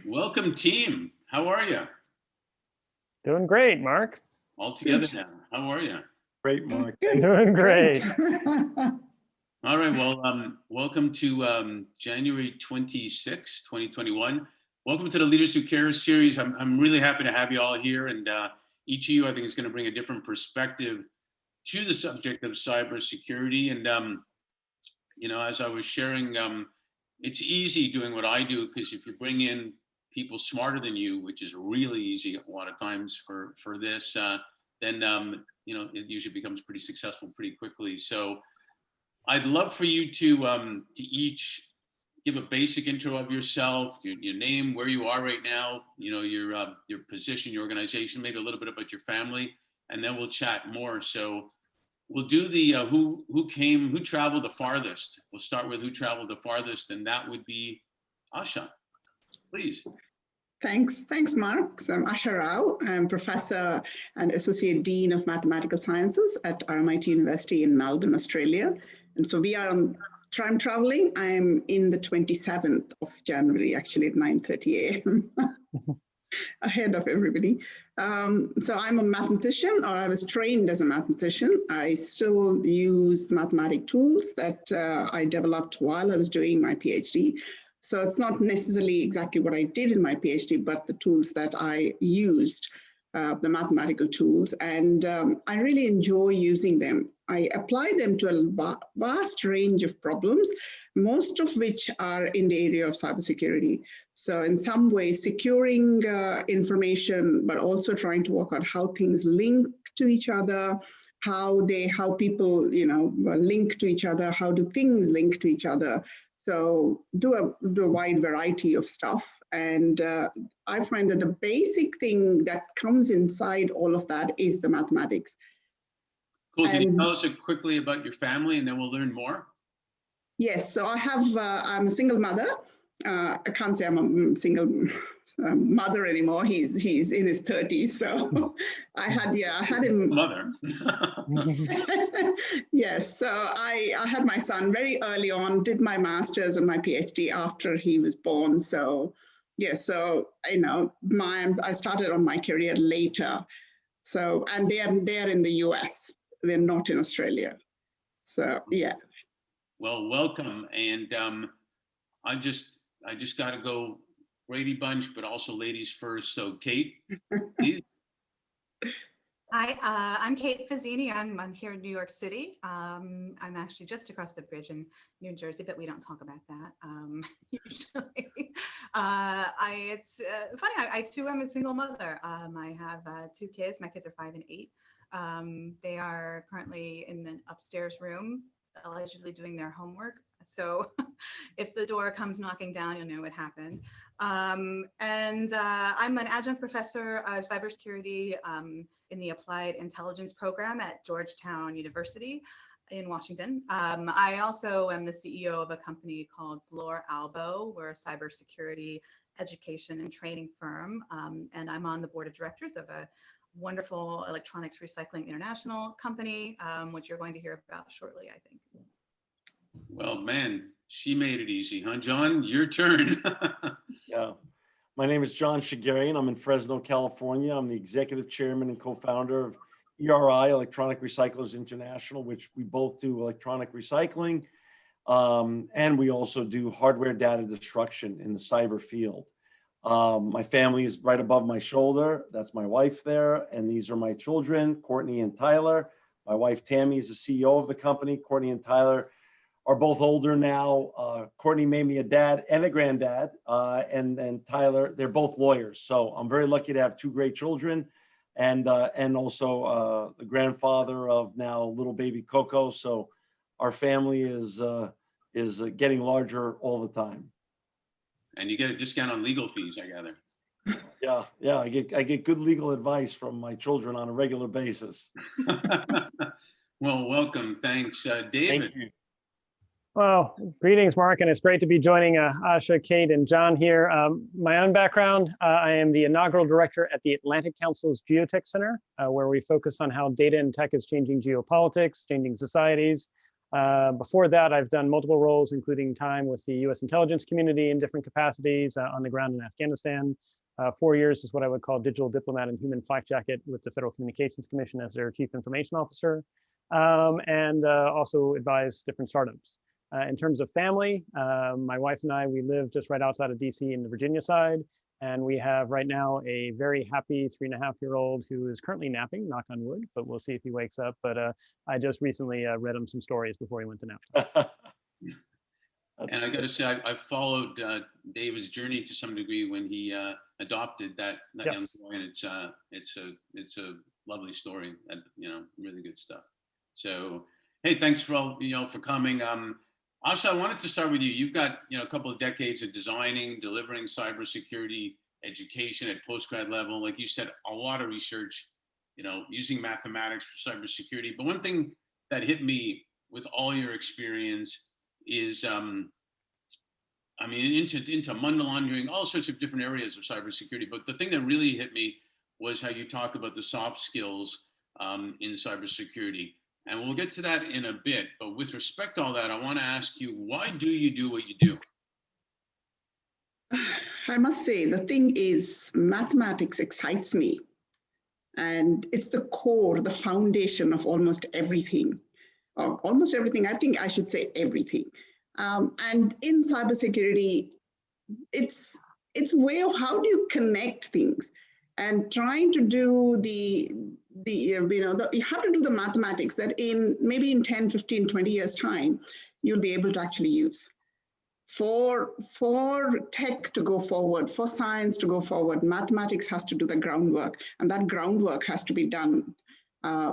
Welcome, team. How are you? Doing great, Mark. All together now. How are you? Great, Mark. Doing great. All right. Well, welcome to January 26, 2021. Welcome to the Leaders Who Care series. I'm really happy to have you all here, and each of you, I think, is going to bring a different perspective to the subject of cybersecurity. And as I was sharing, it's easy doing what I do, because if you bring in people smarter than you, which is really easy a lot of times for this, then it usually becomes pretty successful pretty quickly. So I'd love for you to each give a basic intro of yourself, your name, where you are right now, your position, your organization, maybe a little bit about your family, and then we'll chat more. So we'll do the who traveled the farthest. We'll start with who traveled the farthest, and that would be Asha. Please. Thanks, Mark. So I'm Asha Rao. I'm Professor and Associate Dean of Mathematical Sciences at RMIT University in Melbourne, Australia. And so we are on time traveling. I'm in the 27th of January, actually at 9:30 a.m. ahead of everybody. So I'm a mathematician, or I was trained as a mathematician. I still use mathematic tools that I developed while I was doing my PhD. So it's not necessarily exactly what I did in my PhD, but the tools that I used, the mathematical tools, and I really enjoy using them. I apply them to a vast range of problems, most of which are in the area of cybersecurity. So in some ways, securing information, but also trying to work out how things link to each other, how people, link to each other, how do things link to each other. So do a wide variety of stuff. And I find that the basic thing that comes inside all of that is the mathematics. Cool. Can you tell us quickly about your family, and then we'll learn more? Yes. So I'm a single mother. I can't say I'm a single mother anymore. He's in his 30s. So I had him. Mother. Yes. So I had my son very early on, did my master's and my PhD after he was born. So yes. So, I started on my career later. So, and they are in the US. They're not in Australia. So, yeah. Well, welcome. And I just got to go Brady Bunch, but also ladies first. So Kate, please. Hi, I'm Kate Fazzini. I'm here in New York City. I'm actually just across the bridge in New Jersey, but we don't talk about that usually. It's funny. I too am a single mother. I have 2 kids. My kids are 5 and 8. They are currently in an upstairs room, allegedly doing their homework. So if the door comes knocking down, you'll know what happened. And I'm an adjunct professor of cybersecurity in the Applied Intelligence program at Georgetown University in Washington. I also am the CEO of a company called Floor Albo. We're a cybersecurity education and training firm. And I'm on the board of directors of a wonderful electronics recycling international company, which you're going to hear about shortly, I think. Well, man, she made it easy, huh? John, your turn. Yeah. My name is John Shigarian. I'm in Fresno, California. I'm the executive chairman and co-founder of ERI, Electronic Recyclers International, which we both do electronic recycling. And we also do hardware data destruction in the cyber field. My family is right above my shoulder. That's my wife there. And these are my children, Courtney and Tyler. My wife, Tammy, is the CEO of the company. Courtney and Tyler are both older now. Courtney made me a dad and a granddad, and Tyler, they're both lawyers. So I'm very lucky to have 2 great children, and also the grandfather of now little baby Coco. So our family is getting larger all the time. And you get a discount on legal fees, I gather. Yeah, I get good legal advice from my children on a regular basis. Well, welcome. Thanks, David. Thank you. Well, greetings, Mark, and it's great to be joining Asha, Kate, and John here. My own background, I am the inaugural director at the Atlantic Council's Geotech Center, where we focus on how data and tech is changing geopolitics, changing societies, Before that, I've done multiple roles, including time with the US intelligence community in different capacities on the ground in Afghanistan. 4 years is what I would call digital diplomat and human flak jacket with the Federal Communications Commission as their chief information officer, and also advise different startups. In terms of family, my wife and I, we live just right outside of DC in the Virginia side. And we have right now a very happy 3.5-year-old who is currently napping, knock on wood, but we'll see if he wakes up. But I just recently read him some stories before he went to nap. And I got to say, I've followed David's journey to some degree when he adopted that Yes. young boy, and it's a lovely story, and really good stuff. So, hey, thanks for all for coming. Asha, I wanted to start with you. You've got a couple of decades of designing, delivering cybersecurity education at postgrad level. Like you said, a lot of research, using mathematics for cybersecurity. But one thing that hit me with all your experience is, into money laundering, all sorts of different areas of cybersecurity. But the thing that really hit me was how you talk about the soft skills in cybersecurity. And we'll get to that in a bit. But with respect to all that, I want to ask you, why do you do what you do? I must say, the thing is, mathematics excites me. And it's the core, the foundation of almost everything. Almost everything, I think I should say everything. And in cybersecurity, it's a way of how do you connect things, and trying to do you have to do the mathematics that maybe in 10, 15, 20 years time, you'll be able to actually use. For tech to go forward, for science to go forward, mathematics has to do the groundwork, and that groundwork has to be done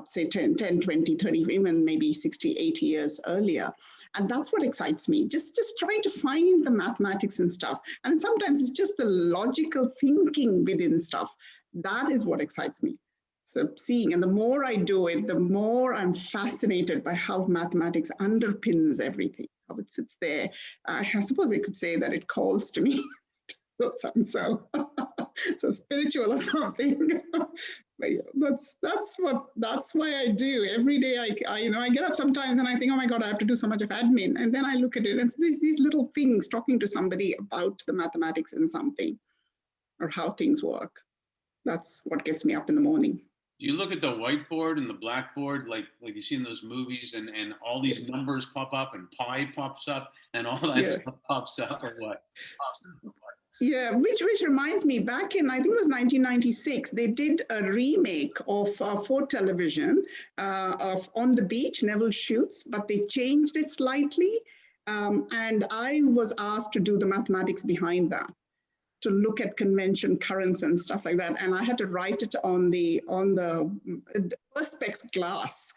say 10, 20, 30, even maybe 60, 80 years earlier. And that's what excites me, just trying to find the mathematics and stuff. And sometimes it's just the logical thinking within stuff. That is what excites me. So seeing, and the more I do it, the more I'm fascinated by how mathematics underpins everything, how it sits there. I suppose I could say that it calls to me. That sounds so spiritual or something. But yeah, that's why I do every day. I get up sometimes and I think, oh my God, I have to do so much of admin, and then I look at it and it's these little things, talking to somebody about the mathematics in something or how things work. That's what gets me up in the morning. Do you look at the whiteboard and the blackboard like you see in those movies, and all these numbers pop up and pi pops up and all that stuff pops up, or what? Yeah, which reminds me, back in, I think it was 1996, they did a remake of for television of On the Beach, Neville Shoots, but they changed it slightly. And I was asked to do the mathematics behind that, to look at convention currents and stuff like that. And I had to write it on the Perspex glass.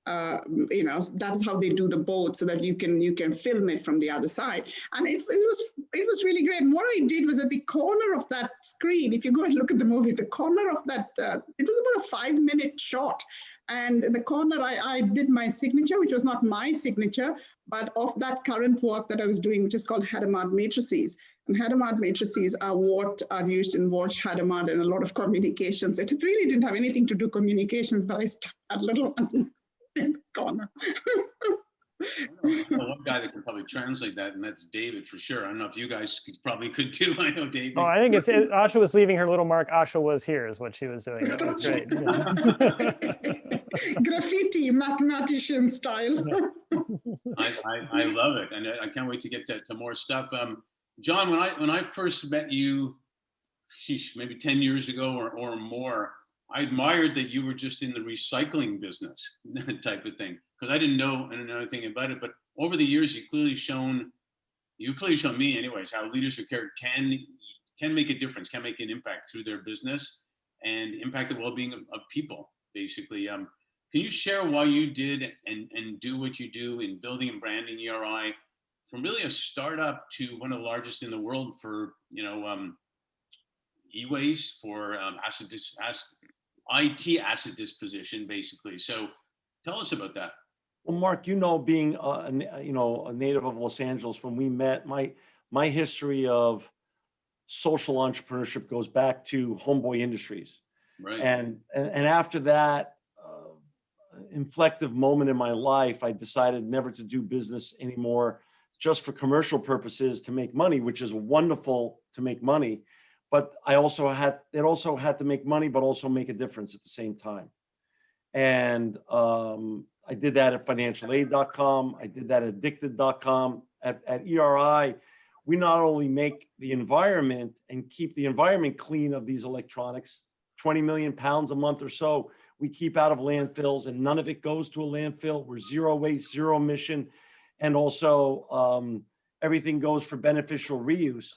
That is how they do the boat, so that you can film it from the other side. And it was really great. And what I did was at the corner of that screen, if you go and look at the movie, the corner of that, it was about a 5-minute shot. And in the corner, I did my signature, which was not my signature, but of that current work that I was doing, which is called Hadamard matrices. And Hadamard matrices are what are used in Walsh Hadamard and a lot of communications. It really didn't have anything to do communications, but I stuck that little one in the corner. I know one guy that can probably translate that, and that's David for sure. I don't know if you guys probably could too. I know David. Oh, I think Asha was leaving her little mark. Asha was here is what she was doing. That was great. Graffiti, mathematician style. I love it, and I can't wait to get to more stuff. John, when I first met you, maybe 10 years ago or more, I admired that you were just in the recycling business type of thing, because I didn't know anything about it. But over the years, you've clearly shown me, anyways, how leaders who care can make a difference, can make an impact through their business and impact the well-being of people, basically. Can you share why you did and do what you do in building and branding ERI, from really a startup to one of the largest in the world for e-waste, for IT asset disposition, basically. So tell us about that. Well, Mark, being a native of Los Angeles, when we met, my history of social entrepreneurship goes back to Homeboy Industries. Right. And after that, inflective moment in my life. I decided never to do business anymore just for commercial purposes to make money, which is wonderful to make money. But it also had to make money, but also make a difference at the same time. And I did that at financialaid.com. I did that at addicted.com. At ERI, we not only make the environment and keep the environment clean of these electronics, 20 million pounds a month or so, we keep out of landfills, and none of it goes to a landfill. We're zero waste, zero emission. And also everything goes for beneficial reuse.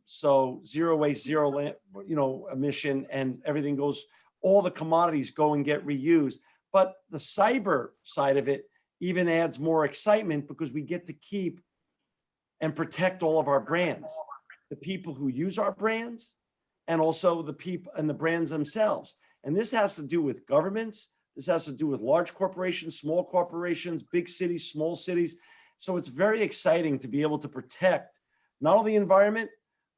So zero waste, zero emission, and everything goes, all the commodities go and get reused. But the cyber side of it even adds more excitement because we get to keep and protect all of our brands, the people who use our brands, and also the people and the brands themselves. And this has to do with governments. This has to do with large corporations, small corporations, big cities, small cities. So it's very exciting to be able to protect not only the environment,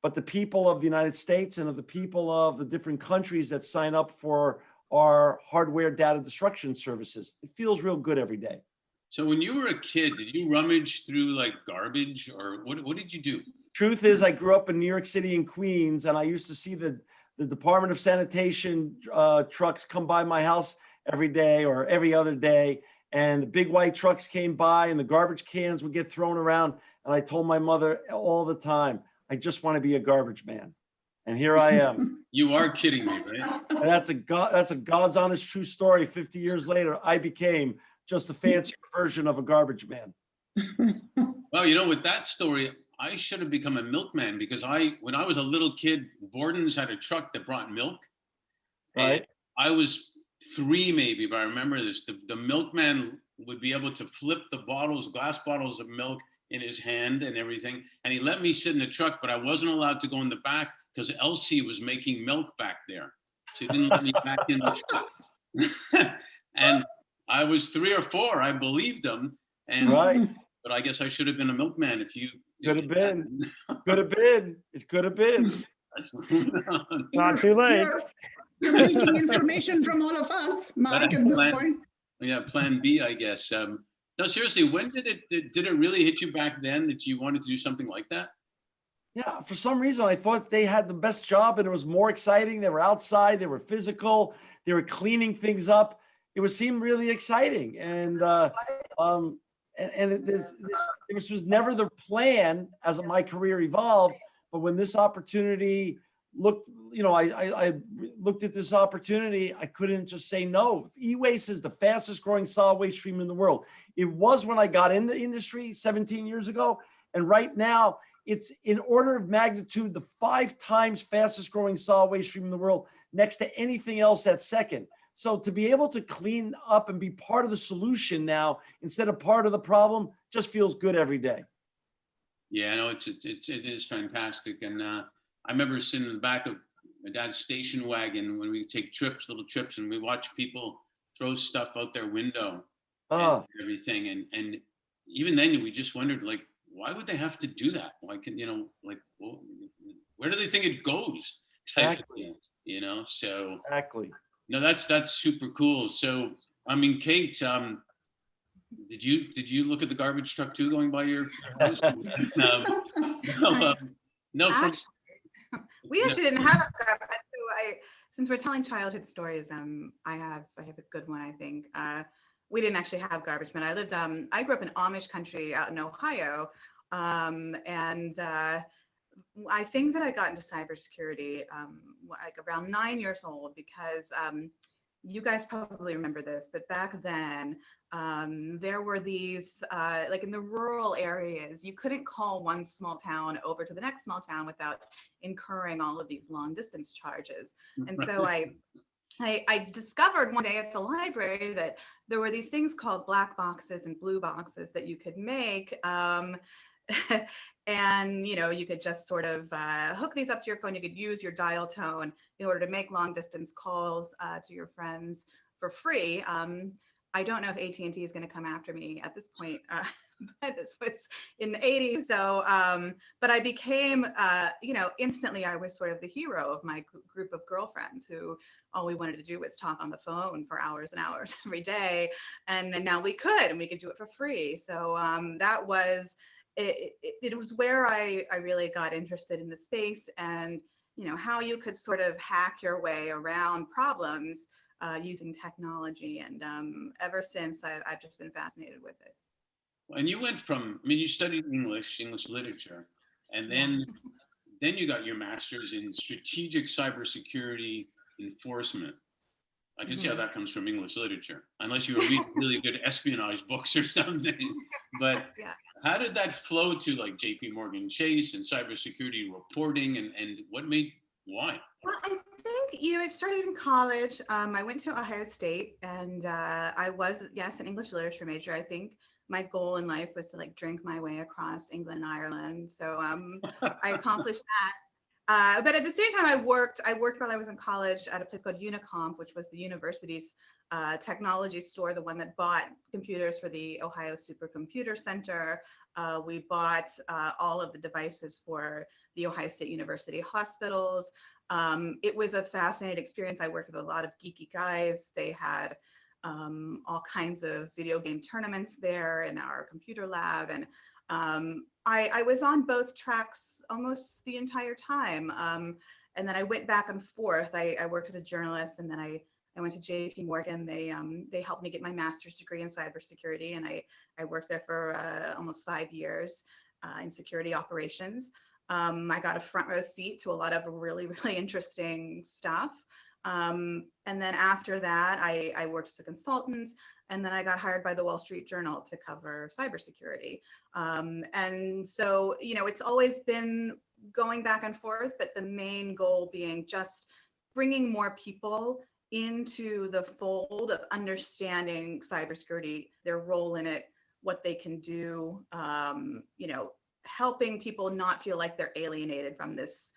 but the people of the United States and of the people of the different countries that sign up for our hardware data destruction services. It feels real good every day. So when you were a kid, did you rummage through like garbage, or what did you do? Truth is, I grew up in New York City and Queens, and I used to see the Department of Sanitation trucks come by my house every day or every other day. And the big white trucks came by and the garbage cans would get thrown around. And I told my mother all the time, I just want to be a garbage man. And here I am. You are kidding me, right? And that's a God's honest true story. 50 years later, I became just a fancier version of a garbage man. Well, you know, with that story, I should have become a milkman, because when I was a little kid, Borden's had a truck that brought milk. Right. I was 3 maybe, but I remember this. The milkman would be able to flip the glass bottles of milk in his hand and everything. And he let me sit in the truck, but I wasn't allowed to go in the back because Elsie was making milk back there. So he didn't let me back in the truck. And I was 3 or 4. I believed him. And Right. But I guess I should have been a milkman if you could have been. Could have been. It could have been. Not too late. You're leaking information from all of us, Mark, at this point. Yeah, plan B, I guess. No, seriously, when did it really hit you back then that you wanted to do something like that? Yeah, for some reason, I thought they had the best job and it was more exciting. They were outside, they were physical, they were cleaning things up. It seemed really exciting. And this was never the plan as my career evolved. But when this opportunity I looked at this opportunity, I couldn't just say no. E-waste is the fastest growing solid waste stream in the world. It was when I got in the industry 17 years ago. And right now, it's in order of magnitude, the 5 times fastest growing solid waste stream in the world, next to anything else that's second. So to be able to clean up and be part of the solution now, instead of part of the problem, just feels good every day. Yeah, no, it is fantastic. And I remember sitting in the back of my dad's station wagon when we take little trips, and we watch people throw stuff out their window and everything. And even then we just wondered, like, why would they have to do that? Why can, well, where do they think it goes? Exactly. So exactly. No, that's super cool. So, I mean, Kate, did you look at the garbage truck too going by your house? No, actually, we actually didn't have a garbage. So since we're telling childhood stories, I have a good one, I think. We didn't actually have garbage men. I grew up in Amish country out in Ohio, and I think that I got into cybersecurity like around 9 years old, because you guys probably remember this, but back then there were these, like in the rural areas, you couldn't call one small town over to the next small town without incurring all of these long distance charges. And so I discovered one day at the library that there were these things called black boxes and blue boxes that you could make. And you could just sort of hook these up to your phone. You could use your dial tone in order to make long distance calls to your friends for free. I don't know if AT&T is going to come after me at this point, but this was in the 80s. So, but I became, instantly I was sort of the hero of my group of girlfriends who all we wanted to do was talk on the phone for hours and hours every day. And now we could do it for free. So that was, it was where I really got interested in the space and, how you could sort of hack your way around problems using technology. And ever since, I've just been fascinated with it. And you went from, I mean, you studied English literature, and then you got your master's in strategic cybersecurity enforcement. I can see how that comes from English literature, unless you were reading really good espionage books or something. But how did that flow to like JP Morgan Chase and cybersecurity reporting, and why? Well, I think, it started in college. I went to Ohio State, and I was, yes, an English literature major. I think my goal in life was to like drink my way across England and Ireland. So I accomplished that. But at the same time, I worked while I was in college at a place called Unicomp, which was the university's technology store, the one that bought computers for the Ohio Supercomputer Center. We bought all of the devices for the Ohio State University hospitals. It was a fascinating experience. I worked with a lot of geeky guys. They had all kinds of video game tournaments there in our computer lab. And I was on both tracks almost the entire time. And then I went back and forth. I worked as a journalist, and then I went to JP Morgan. They helped me get my master's degree in cybersecurity, and I worked there for almost 5 years in security operations. I got a front row seat to a lot of really, really interesting stuff. And then after that, I worked as a consultant, and then I got hired by the Wall Street Journal to cover cybersecurity. And so, it's always been going back and forth, but the main goal being just bringing more people into the fold of understanding cybersecurity, their role in it, what they can do, helping people not feel like they're alienated from this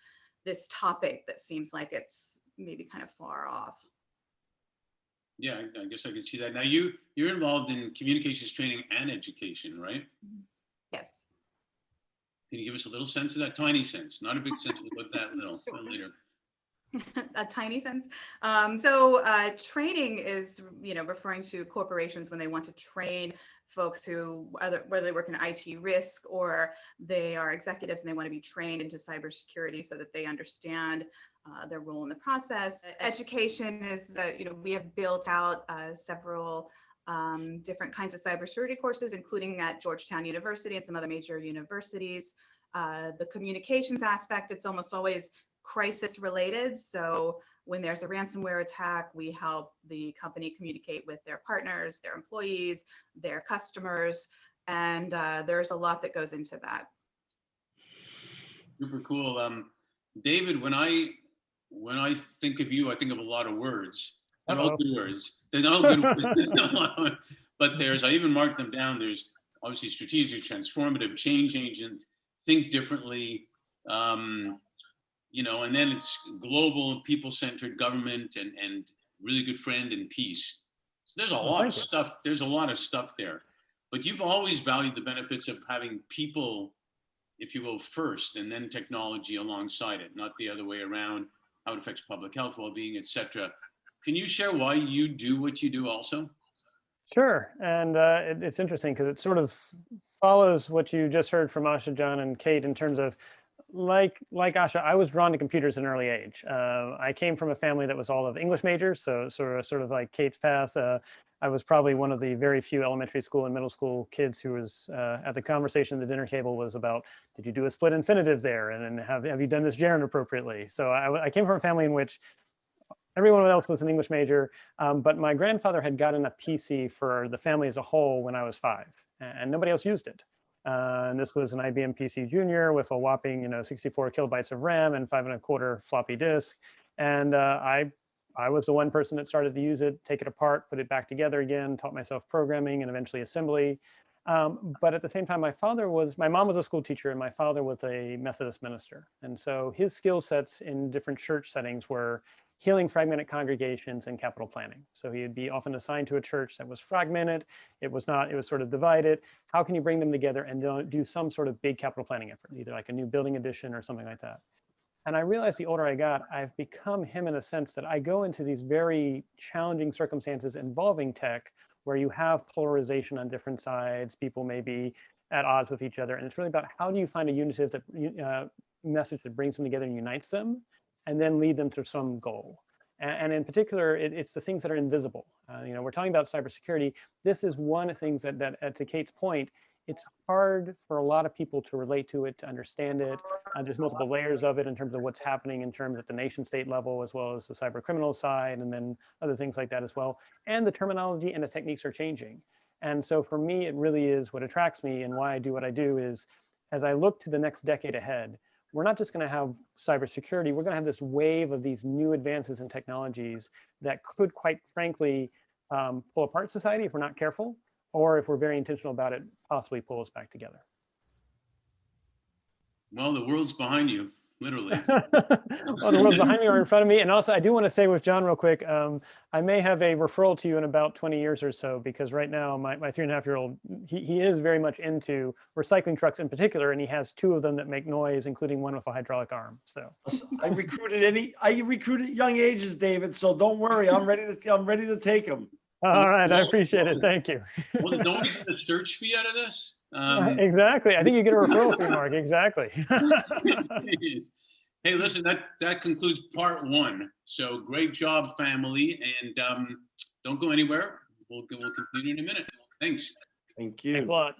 topic that seems like it's maybe kind of far off. Yeah, I guess I could see that. Now you're involved in communications training and education, right? Yes. Can you give us a little sense of that? Tiny sense, not a big sense, but that little later. A tiny sense. So training is, referring to corporations when they want to train folks who, whether they work in IT risk or they are executives and they want to be trained into cybersecurity so that they understand their role in the process. Education is, we have built out several different kinds of cybersecurity courses, including at Georgetown University and some other major universities. The communications aspect, it's almost always crisis related. So when there's a ransomware attack, we help the company communicate with their partners, their employees, their customers, and there's a lot that goes into that. Super cool. David, when I think of you, I think of a lot of words. They're all good words. They're all good words. But I even marked them down. There's obviously strategic, transformative, change agent, think differently, and then it's global, people-centered government, and really good friend and peace. So there's a lot of stuff. There's a lot of stuff there. But you've always valued the benefits of having people, if you will, first, and then technology alongside it, not the other way around, how it affects public health, well-being, etc. Can you share why you do what you do also? Sure. And it's interesting because it sort of follows what you just heard from Asha, John, and Kate in terms of, like Asha, I was drawn to computers at an early age. I came from a family that was all of English majors, so sort of like Kate's path. I was probably one of the very few elementary school and middle school kids who was at the conversation at the dinner table was about, did you do a split infinitive there? And then have you done this gerund appropriately? So I came from a family in which everyone else was an English major, but my grandfather had gotten a PC for the family as a whole when I was 5, and nobody else used it. And this was an IBM PC Junior with a whopping, 64 kilobytes of RAM and 5.25 floppy disk. And I was the one person that started to use it, take it apart, put it back together again, taught myself programming and eventually assembly. But at the same time, my mom was a school teacher and my father was a Methodist minister. And so his skill sets in different church settings were healing fragmented congregations and capital planning. So he'd be often assigned to a church that was fragmented. It was sort of divided. How can you bring them together and do some sort of big capital planning effort, either like a new building addition or something like that? And I realized the older I got, I've become him in a sense that I go into these very challenging circumstances involving tech, where you have polarization on different sides, people may be at odds with each other. And it's really about how do you find a unitive message that brings them together and unites them, and then lead them to some goal. And in particular, it's the things that are invisible. We're talking about cybersecurity. This is one of the things that to Kate's point, it's hard for a lot of people to relate to it, to understand it. There's multiple layers of it in terms of what's happening in terms at the nation state level, as well as the cyber criminal side, and then other things like that as well. And the terminology and the techniques are changing. And so for me, it really is what attracts me and why I do what I do is, as I look to the next decade ahead, we're not just going to have cybersecurity, we're going to have this wave of these new advances in technologies that could, quite frankly, pull apart society if we're not careful, or if we're very intentional about it, possibly pull us back together. Well, the world's behind you, literally. Well, the world's behind me or in front of me. And also, I do want to say with John real quick, I may have a referral to you in about 20 years or so, because right now my 3.5-year-old, he is very much into recycling trucks in particular, and he has 2 of them that make noise, including one with a hydraulic arm. So I recruited young ages, David. So don't worry, I'm ready to take them. All right, I appreciate it. Thank you. Well, don't we get a search fee out of this? Exactly. I think you get a referral fee, Mark. Exactly. Hey, listen, that concludes part 1. So great job, family, and don't go anywhere. We'll continue in a minute. Thanks. Thank you. Thanks a lot.